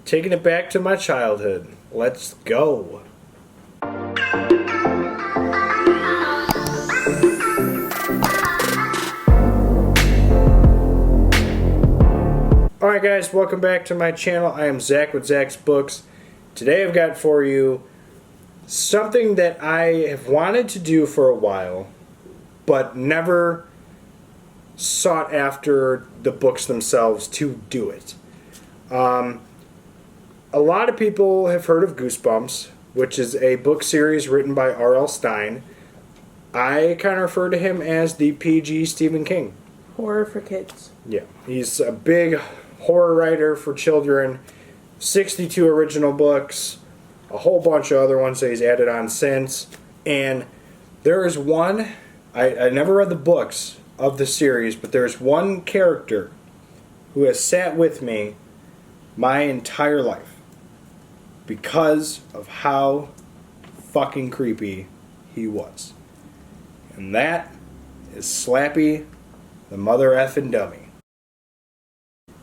Taking it back to my childhood. Let's go. Alright guys, welcome back to my channel. I am Zach with Zacks Books. Today I've got for you something that I have wanted to do for a while, but never sought after the books themselves to do it. A lot of people have heard of Goosebumps, which is a book series written by R.L. Stine. I kind of refer to him as the PG Stephen King. Horror for kids. Yeah, he's a big horror writer for children. 62 original books, a whole bunch of other ones that he's added on since. And there is one, I never read the books of the series, but there's one character who has sat with me my entire life because of how fucking creepy he was. And that is Slappy, the mother effing dummy.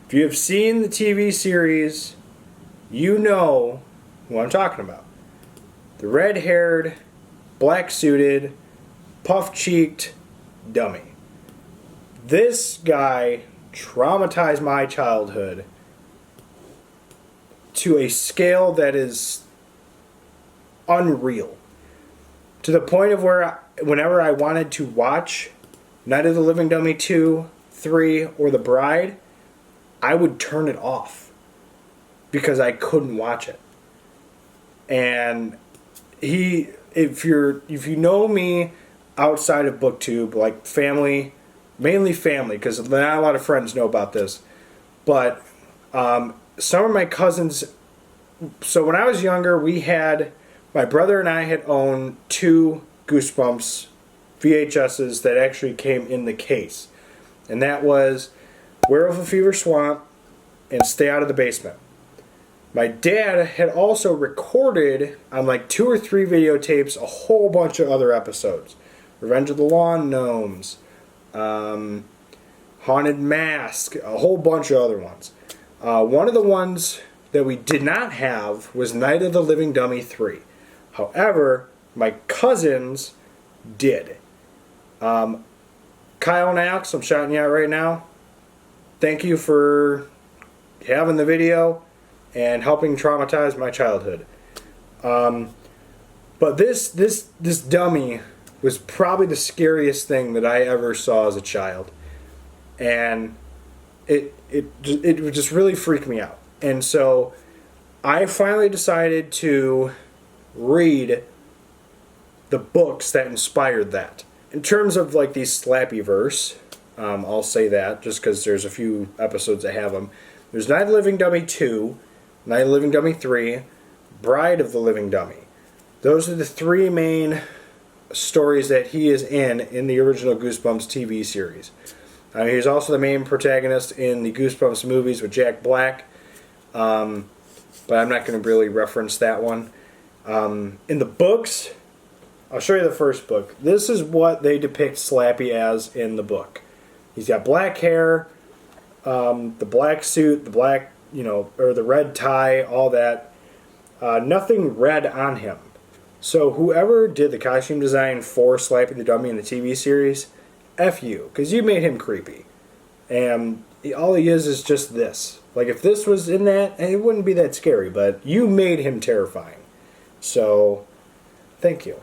If you have seen the TV series, you know who I'm talking about. The red-haired, black-suited, puff-cheeked dummy. This guy traumatized my childhood to a scale that is unreal. To the point of where whenever I wanted to watch Night of the Living Dummy 2, 3, or The Bride, I would turn it off because I couldn't watch it. And if you know me outside of BookTube, like family, mainly family, because not a lot of friends know about this, but some of my cousins, so when I was younger, my brother and I had owned 2 Goosebumps VHSs that actually came in the case. And that was Werewolf of Fever Swamp and Stay Out of the Basement. My dad had also recorded on like 2 or 3 videotapes a whole bunch of other episodes. Revenge of the Lawn Gnomes, Haunted Mask, a whole bunch of other ones. One of the ones that we did not have was Night of the Living Dummy 3. However, my cousins did. Kyle and Alex, I'm shouting you out right now. Thank you for having the video and helping traumatize my childhood. But this dummy was probably the scariest thing that I ever saw as a child. And it would just really freak me out. And so I finally decided to read the books that inspired that. In terms of like these Slappy verse, I'll say that just because there's a few episodes that have them. There's Night of the Living Dummy 2, Night of the Living Dummy 3, Bride of the Living Dummy. Those are the 3 main stories that he is in the original Goosebumps TV series. He's also the main protagonist in the Goosebumps movies with Jack Black, but I'm not going to really reference that one. In the books, I'll show you the first book. This is what they depict Slappy as in the book. He's got black hair, the black suit, the black, or the red tie, all that. Nothing red on him. So whoever did the costume design for Slappy the Dummy in the TV series, F you, because you made him creepy. And all he is just this. Like if this was in that, it wouldn't be that scary, but you made him terrifying. So, thank you.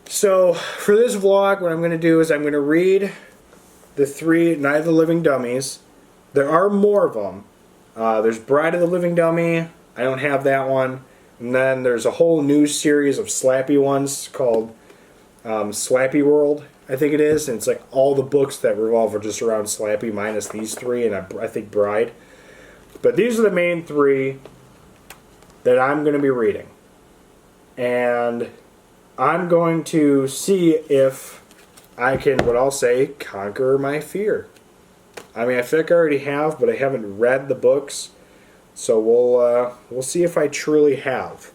So, for this vlog, what I'm going to do is I'm going to read the 3 Night of the Living Dummies. There are more of them. There's Bride of the Living Dummy. I don't have that one. And then there's a whole new series of Slappy ones called Slappy World, I think it is. And it's like all the books that revolve just around Slappy minus these 3 and I think Bride. But these are the main 3 that I'm going to be reading. And I'm going to see if I can, what I'll say, conquer my fear. I mean, I feel like I already have, but I haven't read the books. So we'll see if I truly have,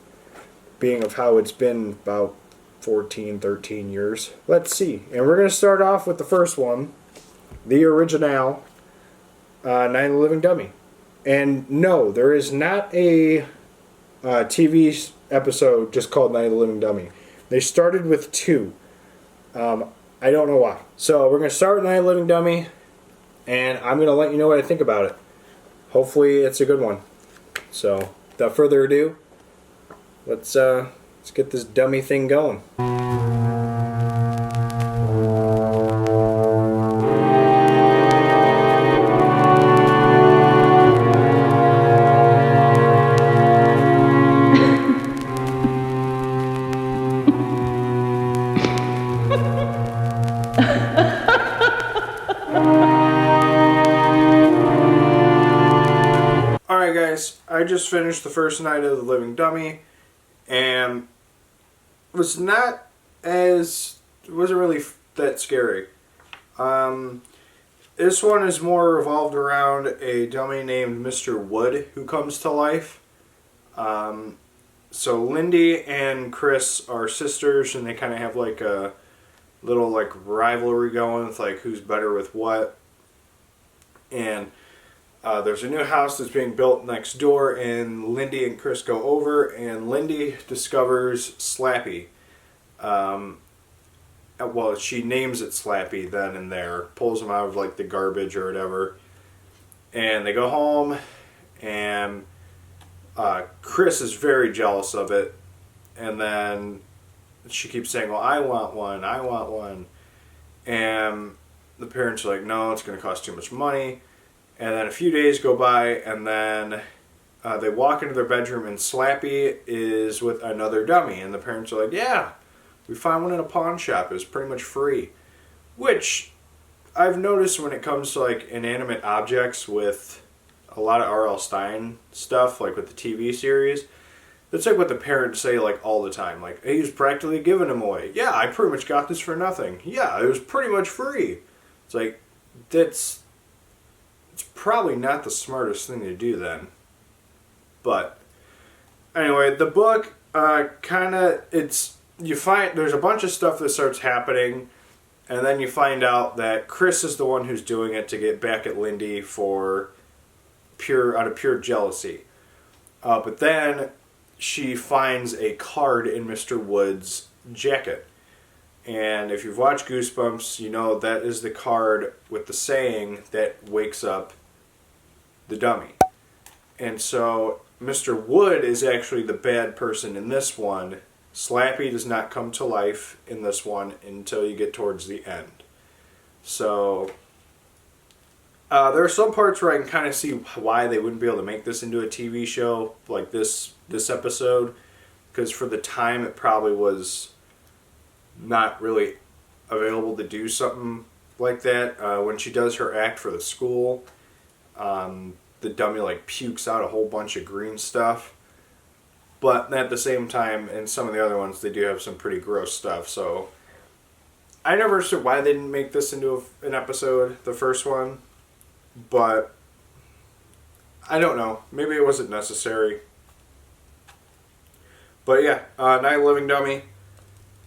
being of how it's been about 14, 13 years. Let's see. And we're going to start off with the first one, the original, Night of the Living Dummy. And no, there is not a TV episode just called Night of the Living Dummy. They started with 2. I don't know why. So we're going to start with Night of the Living Dummy, and I'm going to let you know what I think about it. Hopefully it's a good one. So without further ado, let's get this dummy thing going. Alright guys, I just finished the first Night of the Living Dummy, and it wasn't really that scary. This one is more revolved around a dummy named Mr. Wood who comes to life. So Lindy and Chris are sisters, and they kind of have like a little like rivalry going with like who's better with what. And there's a new house that's being built next door, and Lindy and Chris go over, and Lindy discovers Slappy. Well, she names it Slappy then and there, pulls him out of like the garbage or whatever, and they go home, and Chris is very jealous of it, and then she keeps saying, well, I want one, and the parents are like, no, it's going to cost too much money. And then a few days go by, and then they walk into their bedroom, and Slappy is with another dummy. And the parents are like, yeah, we found one in a pawn shop. It was pretty much free. Which I've noticed when it comes to like inanimate objects with a lot of R.L. Stine stuff, like with the TV series. That's like what the parents say like all the time. Like, he was practically giving them away. Yeah, I pretty much got this for nothing. Yeah, it was pretty much free. It's like, it's probably not the smartest thing to do then. But anyway, the book you find there's a bunch of stuff that starts happening, and then you find out that Chris is the one who's doing it to get back at Lindy out of pure jealousy. But then she finds a card in Mr. Wood's jacket. And if you've watched Goosebumps, you know that is the card with the saying that wakes up the dummy. And so Mr. Wood is actually the bad person in this one. Slappy does not come to life in this one until you get towards the end. So there are some parts where I can kind of see why they wouldn't be able to make this into a TV show like this episode, because for the time it probably was not really available to do something like that. When she does her act for the school, the dummy like pukes out a whole bunch of green stuff. But at the same time, in some of the other ones, they do have some pretty gross stuff. So I never understood why they didn't make this into an episode, the first one. But I don't know. Maybe it wasn't necessary. But yeah, Night of the Living Dummy.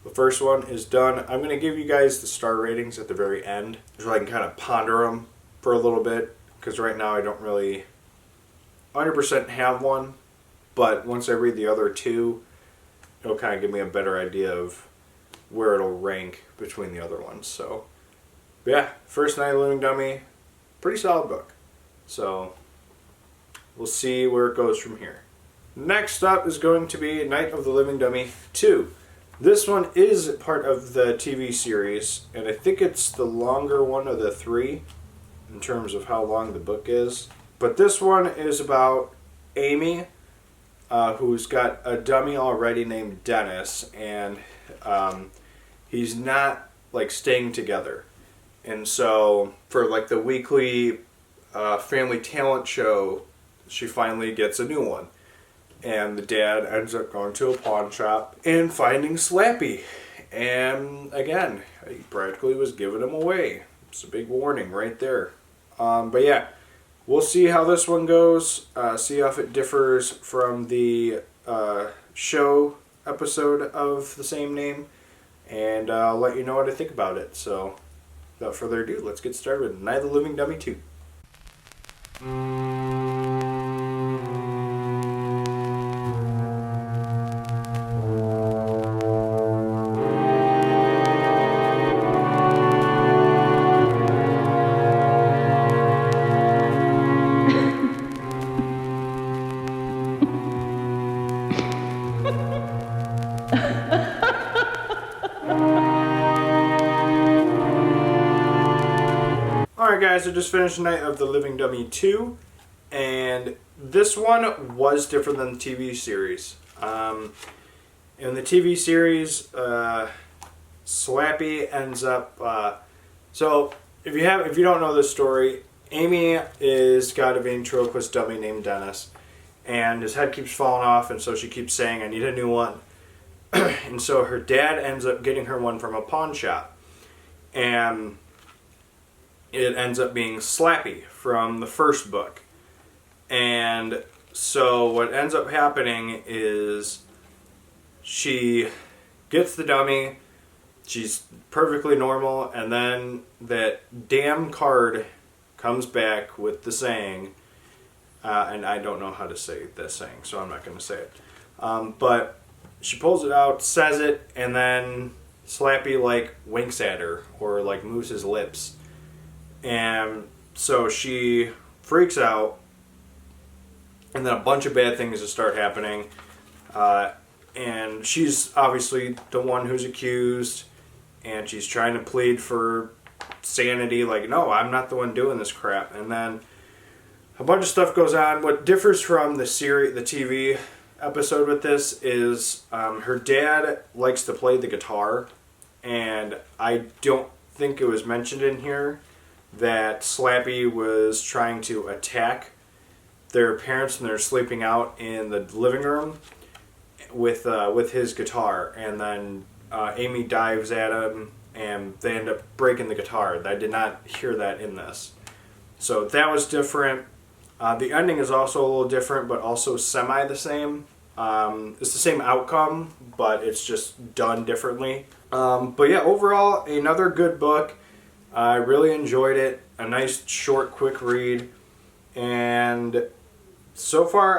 The first one is done. I'm going to give you guys the star ratings at the very end, so I can kind of ponder them for a little bit, because right now I don't really 100% have one, but once I read the other two, it'll kind of give me a better idea of where it'll rank between the other ones. So, but yeah, first Night of the Living Dummy, pretty solid book. So, we'll see where it goes from here. Next up is going to be Night of the Living Dummy 2. This one is part of the TV series, and I think it's the longer one of the 3 in terms of how long the book is. But this one is about Amy, who's got a dummy already named Dennis, and he's not like staying together. And so for like the weekly family talent show, she finally gets a new one. And the dad ends up going to a pawn shop and finding Slappy. And again, he practically was giving him away. It's a big warning right there. But yeah, we'll see how this one goes. See if it differs from the show episode of the same name. And I'll let you know what I think about it. So without further ado, let's get started with Night of the Living Dummy 2. Alright guys, I just finished Night of the Living Dummy 2, and this one was different than the TV series. In the TV series, Slappy ends up... so, if you don't know this story, Amy is got a ventriloquist dummy named Dennis, and his head keeps falling off, and so she keeps saying, I need a new one. And so her dad ends up getting her one from a pawn shop. And it ends up being Slappy from the first book. And so what ends up happening is she gets the dummy, she's perfectly normal, and then that damn card comes back with the saying, and I don't know how to say this saying, so I'm not going to say it. But she pulls it out, says it, and then Slappy like winks at her or like moves his lips. And so she freaks out, and then a bunch of bad things just start happening. And she's obviously the one who's accused, and she's trying to plead for sanity, like, no, I'm not the one doing this crap. And then a bunch of stuff goes on. What differs from the TV episode with this is her dad likes to play the guitar, and I don't think it was mentioned in here that Slappy was trying to attack their parents when they're sleeping out in the living room with his guitar, and then Amy dives at him and they end up breaking the guitar. I did not hear that in this, so that was different. The ending is also a little different, but also semi the same. It's the same outcome, but it's just done differently. But yeah, overall, another good book. I really enjoyed it. A nice, short, quick read. And so far,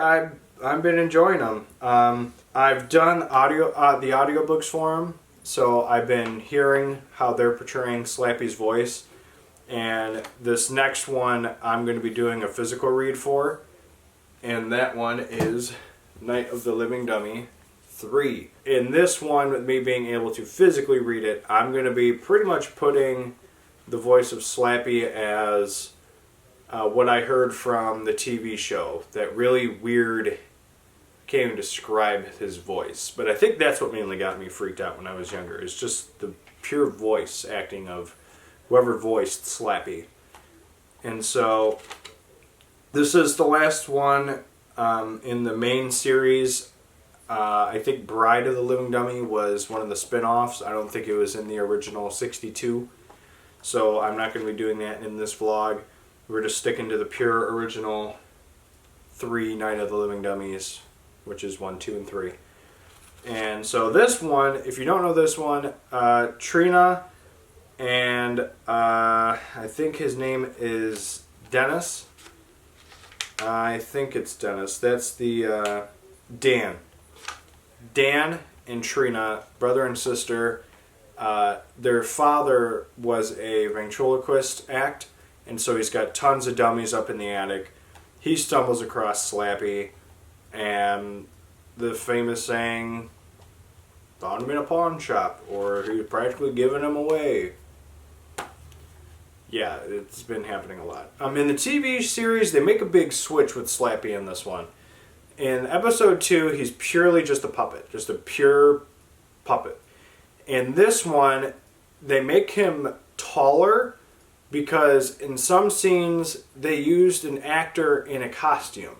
I've been enjoying them. I've done the audiobooks for them, so I've been hearing how they're portraying Slappy's voice. And this next one, I'm going to be doing a physical read for. And that one is Night of the Living Dummy 3. In this one, with me being able to physically read it, I'm going to be pretty much putting the voice of Slappy as what I heard from the TV show. That really weird, can't even describe his voice. But I think that's what mainly got me freaked out when I was younger. It's just the pure voice acting of whoever voiced Slappy. And so this is the last one in the main series. I think Bride of the Living Dummy was one of the spin-offs. I don't think it was in the original 62. So I'm not going to be doing that in this vlog. We're just sticking to the pure original 3 Night of the Living Dummies, which is 1, 2, and 3. And so this one, if you don't know this one, Trina and I think his name is Dennis. I think it's Dennis. That's the Dan. Dan and Trina, brother and sister. Their father was a ventriloquist act, and so he's got tons of dummies up in the attic. He stumbles across Slappy, and the famous saying, found him in a pawn shop, or he was practically giving him away. Yeah, it's been happening a lot. In the TV series, they make a big switch with Slappy in this one. In episode 2, he's purely just a puppet, just a pure puppet. In this one, they make him taller because in some scenes they used an actor in a costume.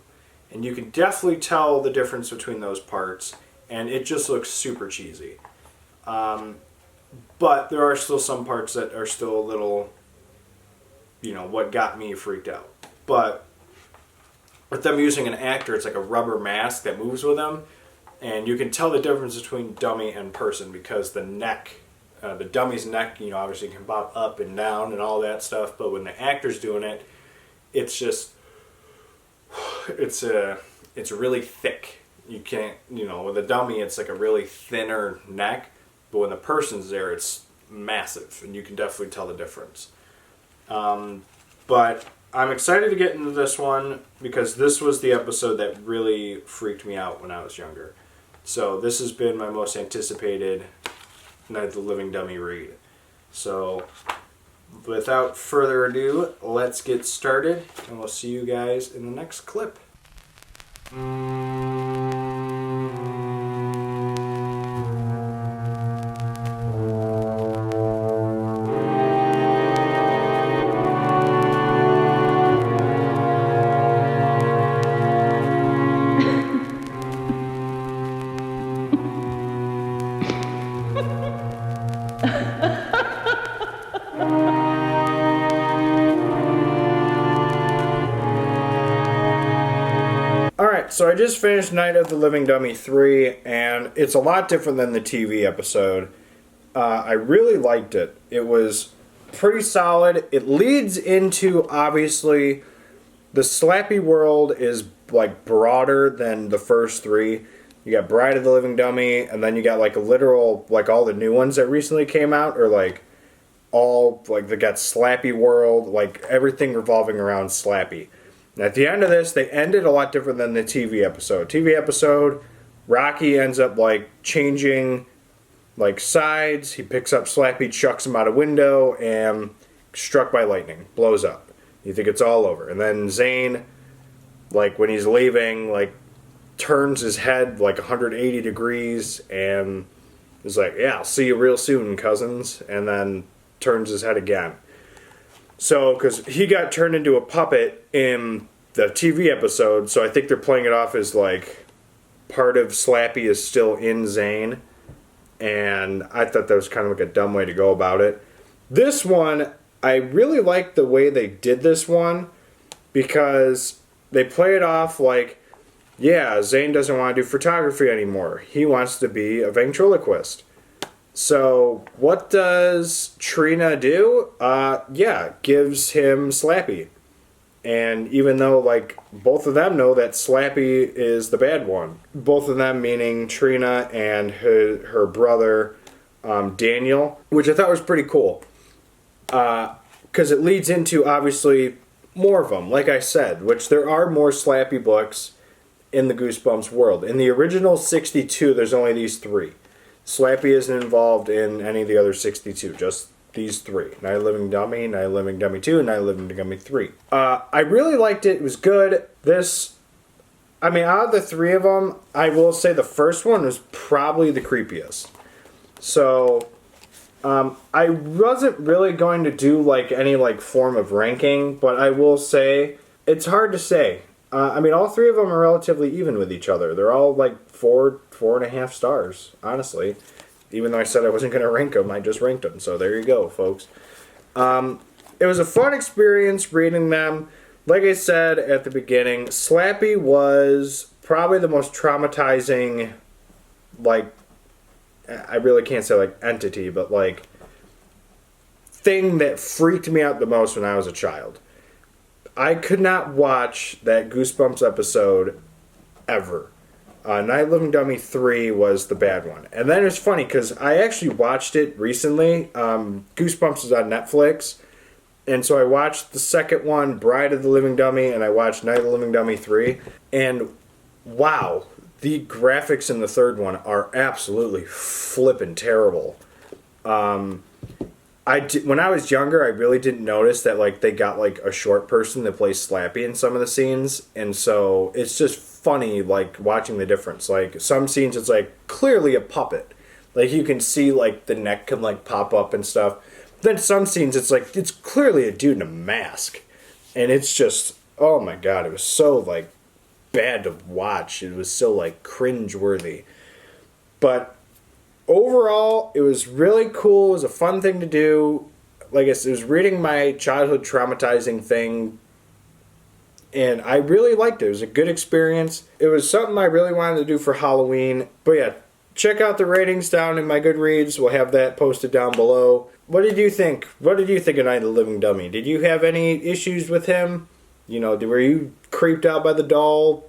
And you can definitely tell the difference between those parts, and it just looks super cheesy. But there are still some parts that are still a little, what got me freaked out. But with them using an actor, it's like a rubber mask that moves with them, and you can tell the difference between dummy and person because the neck, the dummy's neck, obviously can pop up and down and all that stuff, but when the actor's doing it, it's just, it's really thick. You can't, with a dummy, it's like a really thinner neck, but when the person's there, it's massive, and you can definitely tell the difference. But I'm excited to get into this one because this was the episode that really freaked me out when I was younger. So this has been my most anticipated Night of the Living Dummy read. So without further ado, let's get started, and we'll see you guys in the next clip. Alright, so I just finished Night of the Living Dummy 3, and it's a lot different than the TV episode. I really liked it. It was pretty solid. It leads into, obviously, the Slappy world is, like, broader than the first three. You got Bride of the Living Dummy, and then you got, like, a literal, like, all the new ones that recently came out, or, like, all, like, they got Slappy world, like, everything revolving around Slappy. And at the end of this, they ended a lot different than the TV episode. TV episode, Rocky ends up, like, changing, like, sides. He picks up Slappy, chucks him out a window, and struck by lightning. Blows up. You think it's all over. And then Zane, like, when he's leaving, like, turns his head, like, 180 degrees, and is like, yeah, I'll see you real soon, cousins. And then turns his head again. So, because he got turned into a puppet in the TV episode, so I think they're playing it off as, like, part of Slappy is still in Zane, and I thought that was kind of like a dumb way to go about it. This one, I really like the way they did this one, because they play it off like, yeah, Zane doesn't want to do photography anymore. He wants to be a ventriloquist. So, what does Trina do? Gives him Slappy. And even though, like, both of them know that Slappy is the bad one. Both of them, meaning Trina and her brother, Daniel. Which I thought was pretty cool. Because it leads into, obviously, more of them, like I said. Which there are more Slappy books in the Goosebumps world. In the original 62, there's only these 3. Slappy isn't involved in any of the other 62, just these 3. Night of the Living Dummy, Night of the Living Dummy 2, and Night of the Living Dummy 3. I really liked it. It was good. Out of the 3 of them, I will say the first one was probably the creepiest. So, I wasn't really going to do, like, any, like, form of ranking, but I will say, it's hard to say. All 3 of them are relatively even with each other. They're all, like, 4.5 stars, honestly. Even though I said I wasn't going to rank them, I just ranked them. So there you go, folks. It was a fun experience reading them. Like I said at the beginning, Slappy was probably the most traumatizing, like, I really can't say, like, entity, but, like, thing that freaked me out the most when I was a child. I could not watch that Goosebumps episode ever. Night of the Living Dummy 3 was the bad one. And then it's funny, because I actually watched it recently. Goosebumps is on Netflix. And so I watched the second one, Bride of the Living Dummy, and I watched Night of the Living Dummy 3. And wow, the graphics in the third one are absolutely flippin' terrible. When I was younger, I really didn't notice that, like, they got, like, a short person that plays Slappy in some of the scenes, and so it's just funny, like, watching the difference. Like, some scenes it's, like, clearly a puppet. Like, you can see, like, the neck can, like, pop up and stuff. Then some scenes it's, like, it's clearly a dude in a mask. And it's just, oh my god, it was so, like, bad to watch. It was so, like, cringe-worthy. But overall, it was really cool. It was a fun thing to do. Like I said, it was reading my childhood traumatizing thing, and I really liked it. It was a good experience. It was something I really wanted to do for Halloween. But yeah, check out the ratings down in my Goodreads. We'll have that posted down below. What did you think? What did you think of Night of the Living Dummy? Did you have any issues with him? You know, were you creeped out by the doll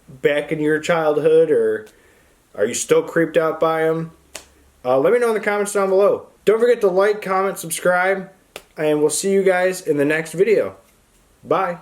back in your childhood, or are you still creeped out by him? Let me know in the comments down below. Don't forget to like, comment, subscribe, and we'll see you guys in the next video. Bye.